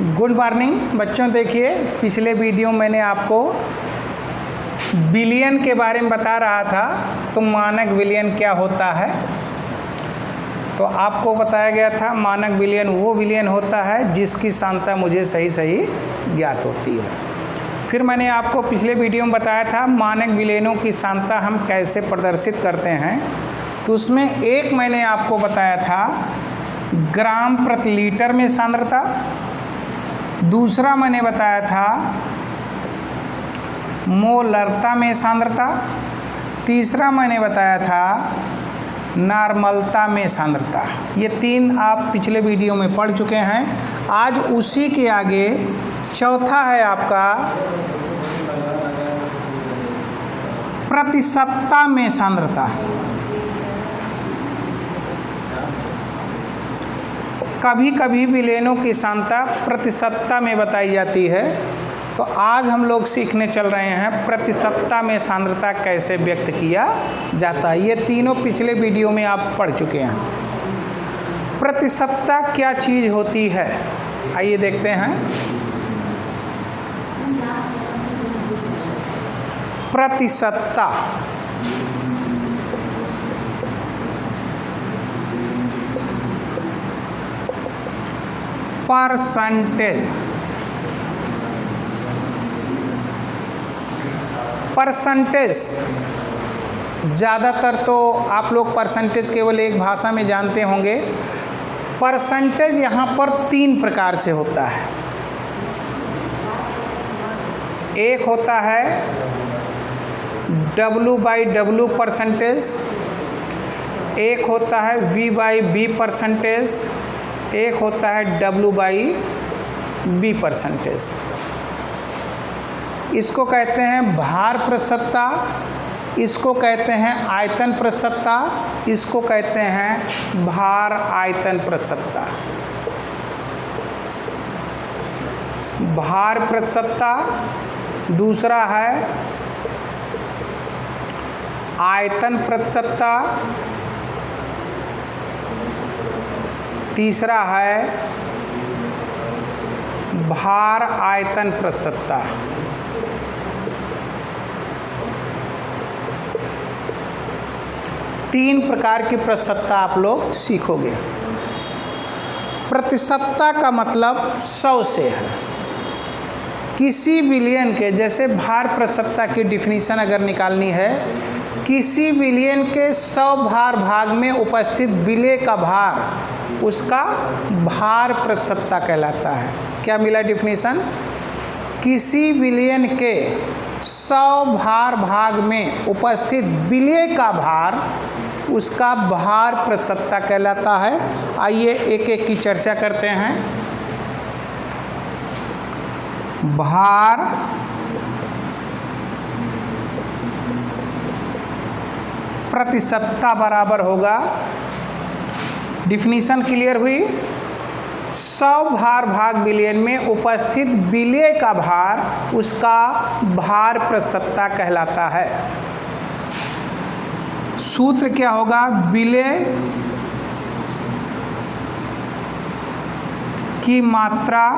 Good morning बच्चों। देखिए, पिछले वीडियो मैंने आपको बिलियन के बारे में बता रहा था, तो मानक बिलियन क्या होता है। तो आपको बताया गया था मानक बिलियन वो बिलियन होता है जिसकी सांता मुझे सही ज्ञात होती है। फिर मैंने आपको पिछले वीडियो में बताया था मानक बिलियनों की सांता हम कैसे प्रदर्शित करते हैं। तो उसमें एक मैंने आपको बताया था ग्राम प्रति लीटर में सांद्रता, दूसरा मैंने बताया था मोलरता में सांद्रता, तीसरा मैंने बताया था नॉर्मलता में सांद्रता। ये तीन आप पिछले वीडियो में पढ़ चुके हैं। आज उसी के आगे चौथा है आपका प्रतिशतता में सांद्रता। कभी कभी विलयनों की सांद्रता प्रतिशतता में बताई जाती है। तो आज हम लोग सीखने चल रहे हैं प्रतिशतता में सांद्रता कैसे व्यक्त किया जाता है। ये तीनों पिछले वीडियो में आप पढ़ चुके हैं। प्रतिशतता क्या चीज़ होती है, आइए देखते हैं। प्रतिशतता परसेंटेज ज़्यादातर तो आप लोग परसेंटेज केवल एक भाषा में जानते होंगे। परसेंटेज यहाँ पर तीन प्रकार से होता है। एक होता है W/W परसेंटेज, एक होता है V/V परसेंटेज, एक होता है W/V परसेंटेज। इसको कहते हैं भार प्रतिशतता, इसको कहते हैं आयतन प्रतिशतता, इसको कहते हैं भार आयतन प्रतिशतता। भार प्रतिशतता, दूसरा है आयतन प्रतिशतता, तीसरा है भार आयतन प्रतिशतता। तीन प्रकार की प्रतिशतता आप लोग सीखोगे। प्रतिशतता का मतलब 100 से है। किसी बिलियन के, जैसे भार प्रतिशतता की डिफिनीशन अगर निकालनी है, किसी बिलियन के 100 भार भाग में उपस्थित विलेय का भार उसका भार प्रतिशतता कहलाता है। क्या मिला डिफिनीशन? किसी बिलियन के 100 भार भाग में उपस्थित विलेय का भार उसका भार प्रतिशतता कहलाता है। आइए एक एक की चर्चा करते हैं। भार प्रतिशतता बराबर होगा, डिफिनीशन क्लियर हुई, 100 भार भाग बिलियन में उपस्थित विलेय का भार उसका भार प्रतिशतता कहलाता है। सूत्र क्या होगा? विलेय की मात्रा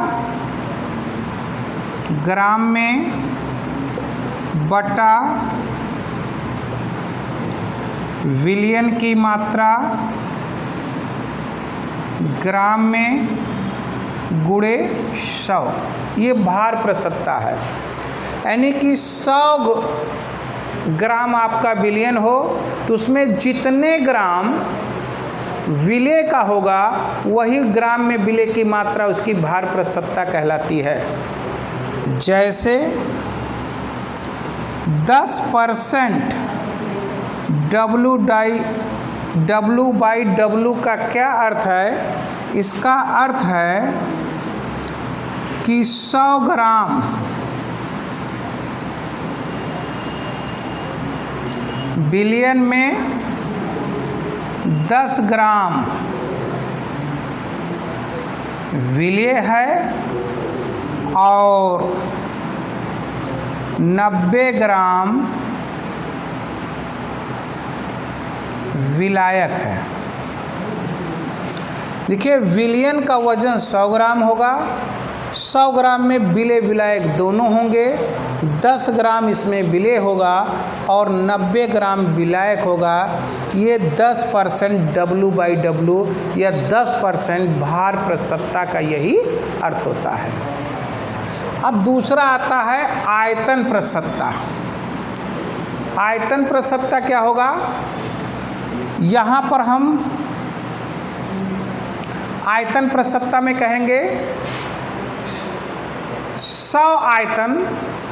ग्राम में बटा विलियन की मात्रा ग्राम में गुणे 100। ये भार प्रतिशतता है। यानी कि 100 ग्राम आपका बिलियन हो तो उसमें जितने ग्राम विलेय का होगा वही ग्राम में विलेय की मात्रा उसकी भार प्रतिशतता कहलाती है। जैसे 10% W/W का क्या अर्थ है? इसका अर्थ है कि 100 ग्राम बिलियन में 10 ग्राम विलेय है और 90 ग्राम विलायक है। देखिए विलियन का वजन 100 ग्राम होगा 100 ग्राम में विलेय विलायक दोनों होंगे, 10 ग्राम इसमें विलेय होगा और 90 ग्राम विलायक होगा। ये 10% W/W या 10% भार प्रतिशतता का यही अर्थ होता है। अब दूसरा आता है आयतन प्रतिशतता। आयतन प्रतिशतता क्या होगा? यहाँ पर हम आयतन प्रतिशतता में कहेंगे 100 आयतन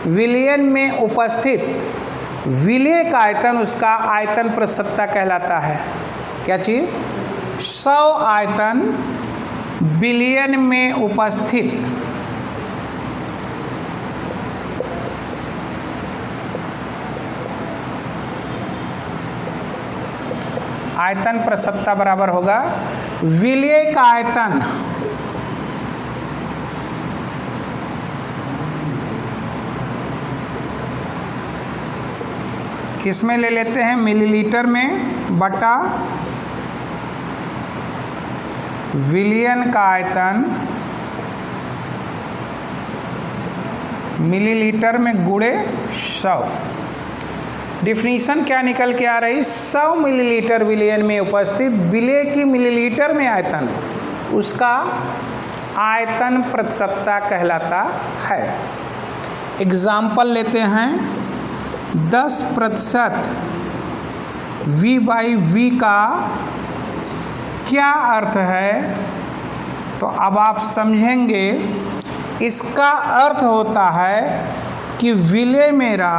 विलयन में उपस्थित विलेय का आयतन उसका आयतन प्रतिशतता कहलाता है। क्या चीज़? 100 आयतन विलयन में उपस्थित आयतन प्रतिशतता बराबर होगा विलेय का आयतन किस में ले लेते हैं? मिलीलीटर में बटा विलयन का आयतन मिलीलीटर में गुणे 100। डिफिनीशन क्या निकल के आ रही? 100 मिलीलीटर विलयन में उपस्थित विलेय की मिलीलीटर में आयतन उसका आयतन प्रतिशतता कहलाता है। एग्जाम्पल लेते हैं। 10% V/V का क्या अर्थ है? तो अब आप समझेंगे। इसका अर्थ होता है कि विलेय मेरा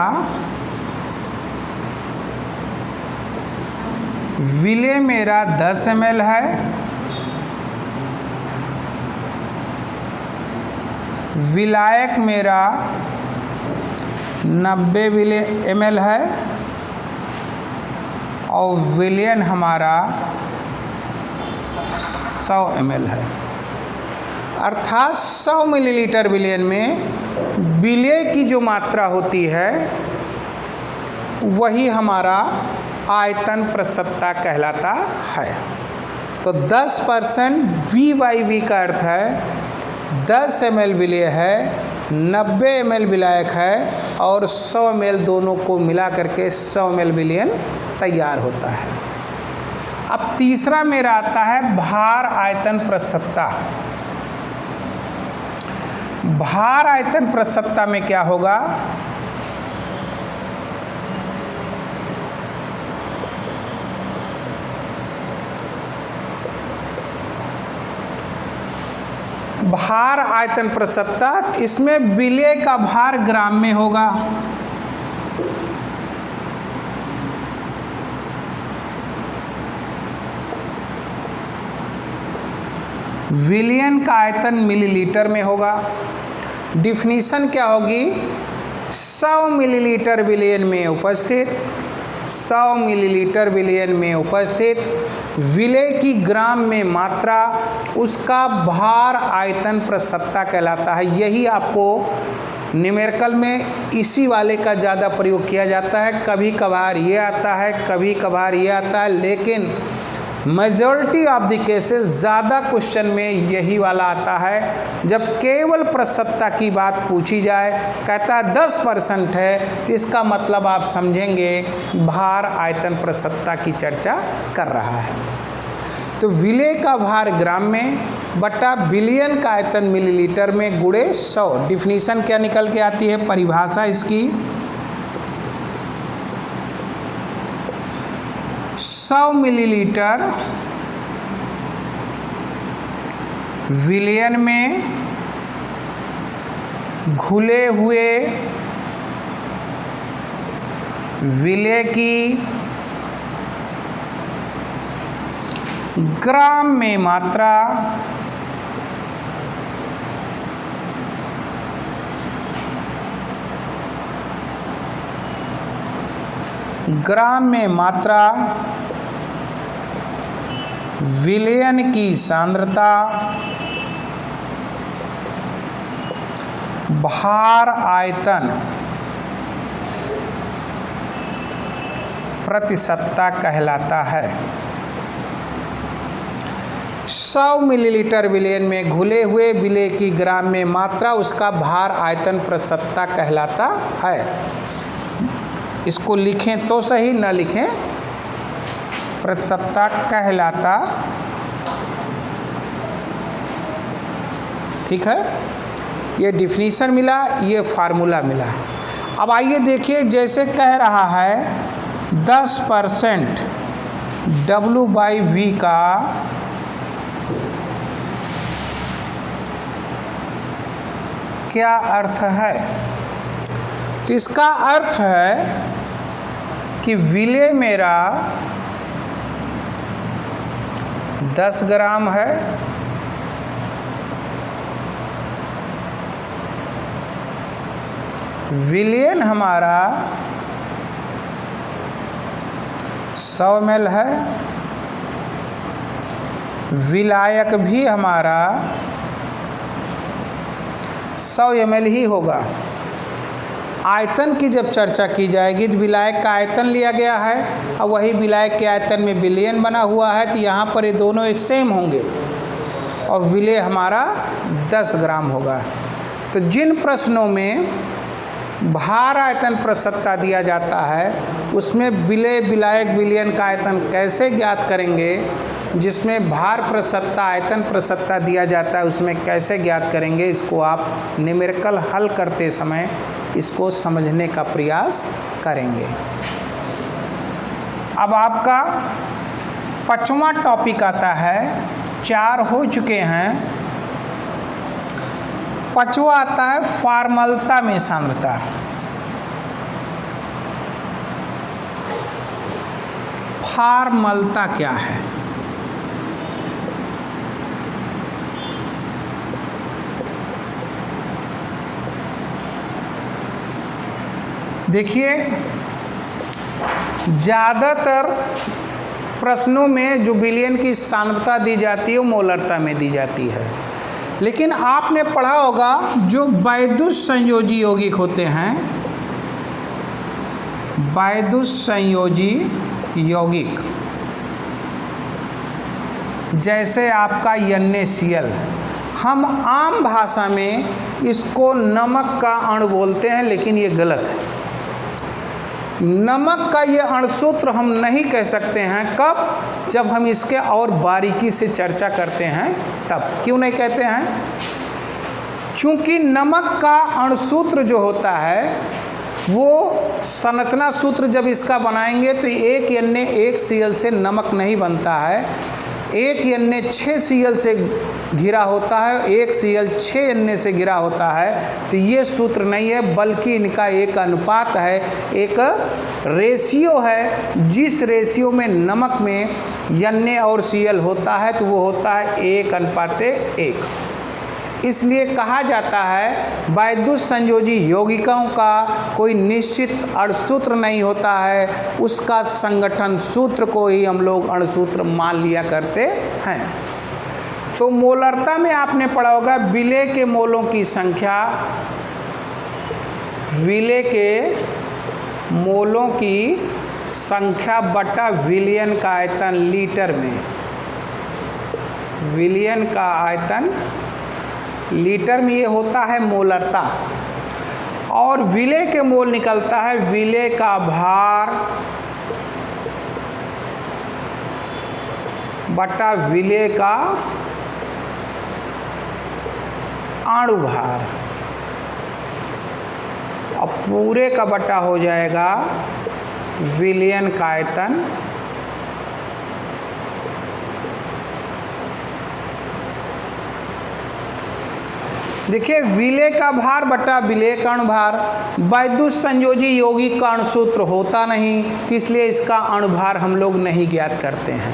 10 ml है, विलायक मेरा 90 ml है और विलयन हमारा 100 ml है। अर्थात 100 मिलीलीटर विलयन में विलेय की जो मात्रा होती है वही हमारा आयतन प्रतिशतता कहलाता है। तो 10% V/V का अर्थ है 10 ml विलेय है, 90 ml विलायक है और 100 ml दोनों को मिला करके 100 ml विलयन तैयार होता है। अब तीसरा मेरा आता है भार आयतन प्रतिशतता। भार आयतन प्रतिशतता में क्या होगा? भार आयतन प्रतिशतता, इसमें विलेय का भार ग्राम में होगा। विलयन का आयतन मिलीलीटर में होगा। डिफिनीशन क्या होगी? 100 मिलीलीटर विलयन में उपस्थित 100 मिलीलीटर विलयन में उपस्थित विलेय की ग्राम में मात्रा उसका भार आयतन प्रतिशतता कहलाता है। यही आपको न्यूमेरिकल में इसी वाले का ज़्यादा प्रयोग किया जाता है। कभी कभार ये आता है, कभी कभार ये आता है, लेकिन मेजॉरिटी ऑफ द केसेस ज़्यादा क्वेश्चन में यही वाला आता है। जब केवल प्रतिशतता की बात पूछी जाए, कहता है 10% है, तो इसका मतलब आप समझेंगे भार आयतन प्रतिशतता की चर्चा कर रहा है। तो विलेय का भार ग्राम में बटा विलयन का आयतन मिलीलीटर में गुणे 100। डिफिनीशन क्या निकल के आती है? परिभाषा इसकी 100 मिलीलीटर विलयन में घुले हुए विलेय की ग्राम में मात्रा विलयन की सांद्रता भार आयतन प्रतिशतता कहलाता है। 100 मिलीलीटर विलयन में घुले हुए विलेय की ग्राम में मात्रा उसका भार आयतन प्रसत्ता कहलाता है। इसको लिखें तो सही, न लिखें प्रसत्ता कहलाता। ठीक है, ये डिफिनीशन मिला, ये फार्मूला मिला। अब आइए देखिए, जैसे कह रहा है 10% W/V का क्या अर्थ है। तो इसका अर्थ है कि विलेय मेरा 10 ग्राम है, विलयन हमारा 100 ml है, विलायक भी हमारा 100 ml ही होगा। आयतन की जब चर्चा की जाएगी तो विलायक का आयतन लिया गया है और वही विलायक के आयतन में विलयन बना हुआ है, तो यहाँ पर ये दोनों एक सेम होंगे और विलेय हमारा 10 ग्राम होगा। तो जिन प्रश्नों में भार आयतन प्रसत्ता दिया जाता है उसमें विलेय विलायक विलयन का आयतन कैसे ज्ञात करेंगे, जिसमें भार प्रसत्ता आयतन प्रसत्ता दिया जाता है उसमें कैसे ज्ञात करेंगे, इसको आप न्यूमेरिकल हल करते समय इसको समझने का प्रयास करेंगे। अब आपका 5वां टॉपिक आता है, 4 हो चुके हैं। 5वां आता है फॉर्मलता में सांद्रता। फॉर्मलता क्या है? देखिए, ज़्यादातर प्रश्नों में जो विलयन की सांद्रता दी जाती है वो मोलरता में दी जाती है, लेकिन आपने पढ़ा होगा जो वैद्युत संयोजी यौगिक होते हैं, वैद्युत संयोजी यौगिक जैसे आपका NaCl, हम आम भाषा में इसको नमक का अणु बोलते हैं, लेकिन ये गलत है। नमक का ये अणुसूत्र हम नहीं कह सकते हैं, कब? जब हम इसके और बारीकी से चर्चा करते हैं तब। क्यों नहीं कहते हैं? क्योंकि नमक का अणुसूत्र जो होता है वो संरचना सूत्र जब इसका बनाएंगे तो 1 Na1Cl से नमक नहीं बनता है, 1 Na 6Cl से घिरा होता है, 1 Cl 6 Na से घिरा होता है। तो ये सूत्र नहीं है, बल्कि इनका एक अनुपात है, एक रेशियो है। जिस रेशियो में नमक में Na और Cl होता है तो वो होता है 1:1। इसलिए कहा जाता है वैद्युत संयोजी यौगिकों का कोई निश्चित अणुसूत्र नहीं होता है, उसका संगठन सूत्र को ही हम लोग अणुसूत्र मान लिया करते हैं। तो मोलरता में आपने पढ़ा होगा विलेय के मोलों की संख्या, विलेय के मोलों की संख्या बटा विलयन का आयतन लीटर में, विलयन का आयतन लीटर में ये होता है मोलरता। और विलेय के मोल निकलता है विलेय का भार बटा विलेय का अणु भार, और पूरे का बटा हो जाएगा विलयन का आयतन देखिए, विलेय का भार बटा विलेय का अणुभार। वैद्युत संयोजी यौगिक का अणुसूत्र होता नहीं, तो इसलिए इसका अणुभार हम लोग नहीं ज्ञात करते हैं।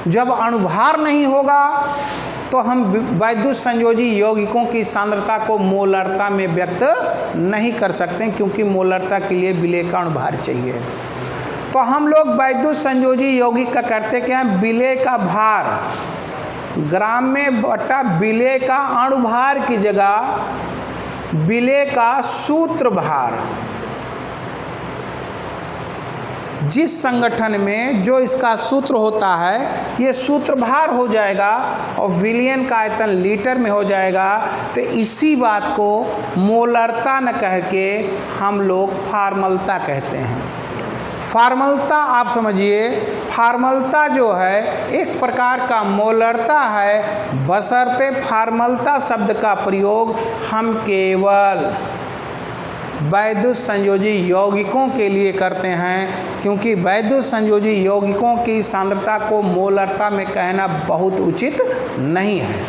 जब अणुभार नहीं होगा तो हम वैद्युत संयोजी यौगिकों की सांद्रता को मोलरता में व्यक्त नहीं कर सकते, क्योंकि मोलरता के लिए विलेय का अणुभार चाहिए। तो हम लोग वैद्युत संयोजी यौगिक का करते क्या है, विलेय का भार ग्राम में बटा विलेय का अणुभार की जगह विलेय का सूत्र भार, जिस संगठन में जो इसका सूत्र होता है ये सूत्र भार हो जाएगा और विलियन का आयतन लीटर में हो जाएगा। तो इसी बात को मोलरता न कह के हम लोग फार्मलता कहते हैं। फार्मलता आप समझिए, फार्मलता जो है एक प्रकार का मोलरता है, बशर्ते फार्मलता शब्द का प्रयोग हम केवल वैद्युत संयोजी यौगिकों के लिए करते हैं, क्योंकि वैद्युत संयोजी यौगिकों की सांद्रता को मोलरता में कहना बहुत उचित नहीं है,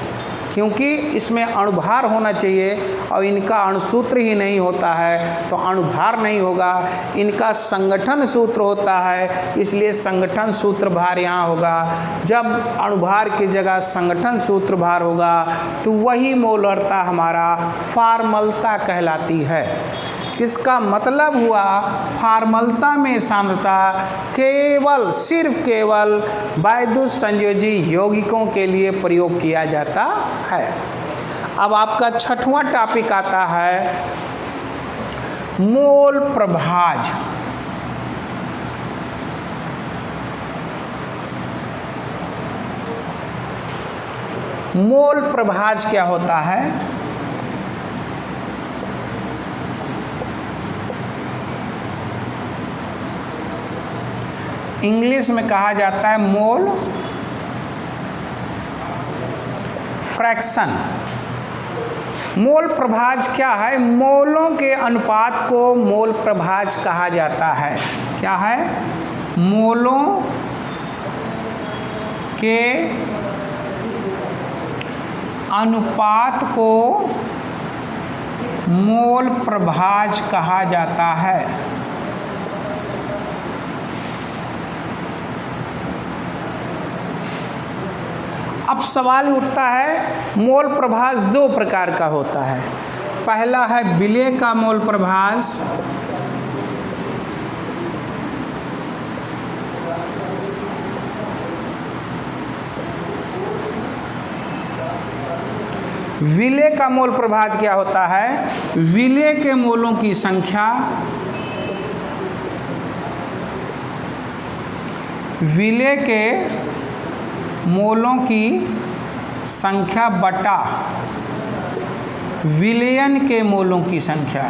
क्योंकि इसमें अणुभार होना चाहिए और इनका अणुसूत्र ही नहीं होता है तो अणुभार नहीं होगा। इनका संगठन सूत्र होता है, इसलिए संगठन सूत्र भार यहाँ होगा। जब अणुभार की जगह संगठन सूत्र भार होगा तो वही मोलरता हमारा फार्मलता कहलाती है। इसका मतलब हुआ फार्मलता में सांद्रता केवल सिर्फ केवल वैद्युत संयोजी यौगिकों के लिए प्रयोग किया जाता है। अब आपका छठवां टॉपिक आता है मोल प्रभाज। मोल प्रभाज क्या होता है? इंग्लिश में कहा जाता है मोल फ्रैक्शन। मोल प्रभाज क्या है? मोलों के अनुपात को मोल प्रभाज कहा जाता है। क्या है? मोलों के अनुपात को मोल प्रभाज कहा जाता है। अब सवाल उठता है मोल प्रभाज दो प्रकार का होता है। पहला है विलेय का मोल प्रभाज, विलेय का मोल प्रभाज क्या होता है? विलेय के मोलों की संख्या विलेय के मोलों की संख्या बटा विलयन के मोलों की संख्या।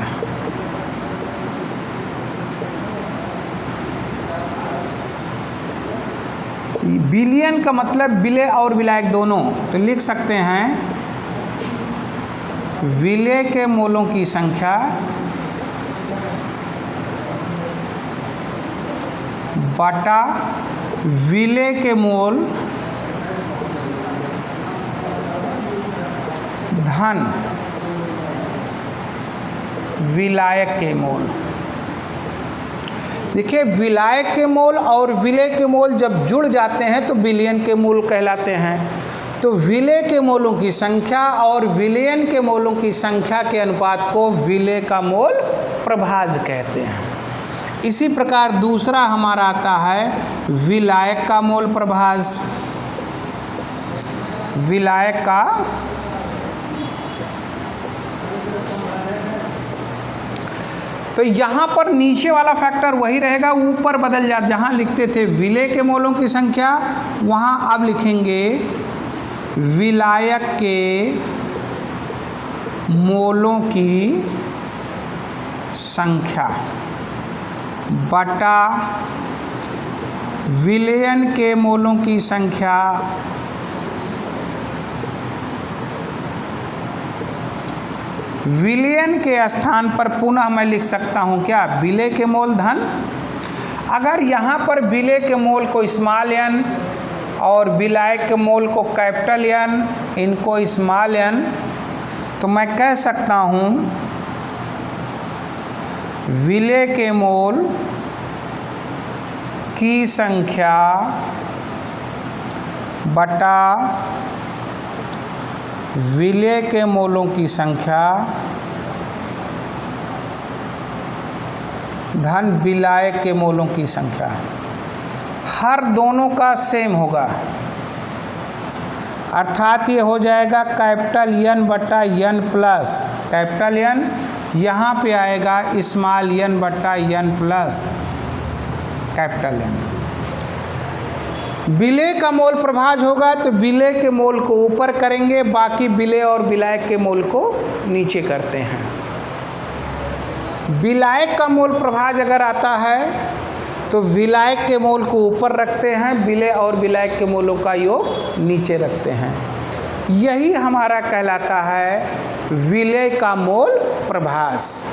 विलयन का मतलब विलेय और विलायक दोनों, तो लिख सकते हैं विलेय के मोलों की संख्या बटा विलेय के मोल धन विलायक के मोल। देखिए, विलायक के मोल और विलेय के मोल जब जुड़ जाते हैं तो विलयन के मोल कहलाते हैं। तो विलेय के मोलों की संख्या और विलयन के मोलों की संख्या के अनुपात को विलेय का मोल प्रभाज कहते हैं। इसी प्रकार दूसरा हमारा आता है विलायक का मोल प्रभाज। विलायक का तो यहाँ पर नीचे वाला फैक्टर वही रहेगा, ऊपर बदल जाता। जहाँ लिखते थे विलेय के मोलों की संख्या, वहाँ अब लिखेंगे विलायक के मोलों की संख्या बटा विलयन के मोलों की संख्या विलयन के स्थान पर पुनः मैं लिख सकता हूँ क्या? विलेय के मोल धन। अगर यहाँ पर विलेय के मोल को स्मॉल एन और विलायक के मोल को कैपिटल एन, इनको स्मॉल एन, तो मैं कह सकता हूँ विलेय के मोल की संख्या बटा विलेय के मोलों की संख्या धन विलायक के मोलों की संख्या। हर दोनों का सेम होगा, अर्थात ये हो जाएगा कैपिटल एन बटा एन प्लस कैपिटल एन, यहाँ पे आएगा स्मॉल एन बटा एन प्लस कैपिटल एम। विलय का मोल प्रभाज होगा तो विलय के मोल को ऊपर करेंगे, बाकी विलय और विलायक के मोल को नीचे करते हैं। विलायक का मोल प्रभाज अगर आता है तो विलायक के मोल को ऊपर रखते हैं, विलय और विलायक के मोलों का योग नीचे रखते हैं। यही हमारा कहलाता है विलय का मोल प्रभास।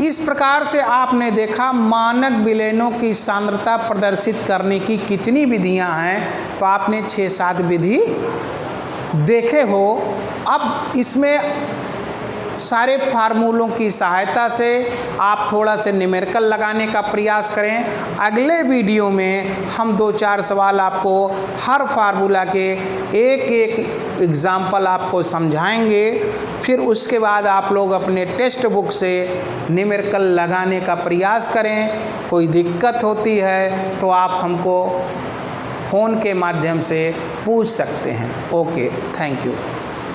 इस प्रकार से आपने देखा मानक विलयनों की सांद्रता प्रदर्शित करने की कितनी विधियां हैं, तो आपने 6-7 विधि देखे हो। अब इसमें सारे फार्मूलों की सहायता से आप थोड़ा से न्यूमेरिकल लगाने का प्रयास करें। अगले वीडियो में हम 2-4 सवाल आपको हर फार्मूला के एक एग्जाम्पल आपको समझाएंगे। फिर उसके बाद आप लोग अपने टेक्स्ट बुक से न्यूमेरिकल लगाने का प्रयास करें। कोई दिक्कत होती है तो आप हमको फ़ोन के माध्यम से पूछ सकते हैं। Okay, thank you.